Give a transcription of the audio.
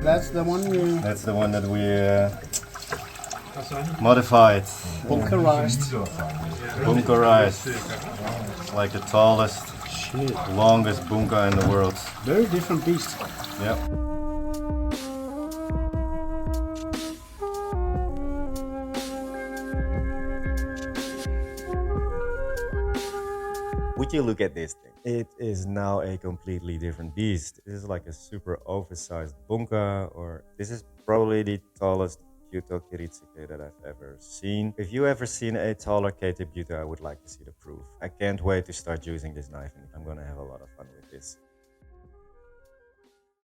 That's the one you... That's the one that we modified. Bunkerized. Bunkerized. It's like the tallest, longest bunker in the world. Very different beast. Yeah. Would you look at this thing? It is now a completely different beast. This is like a super oversized bunka, or this is probably the tallest Gyuto Kiritsuke that I've ever seen. If you ever seen a taller K-tip Gyuto, I would like to see the proof. I can't wait to start using this knife, and I'm gonna have a lot of fun with this.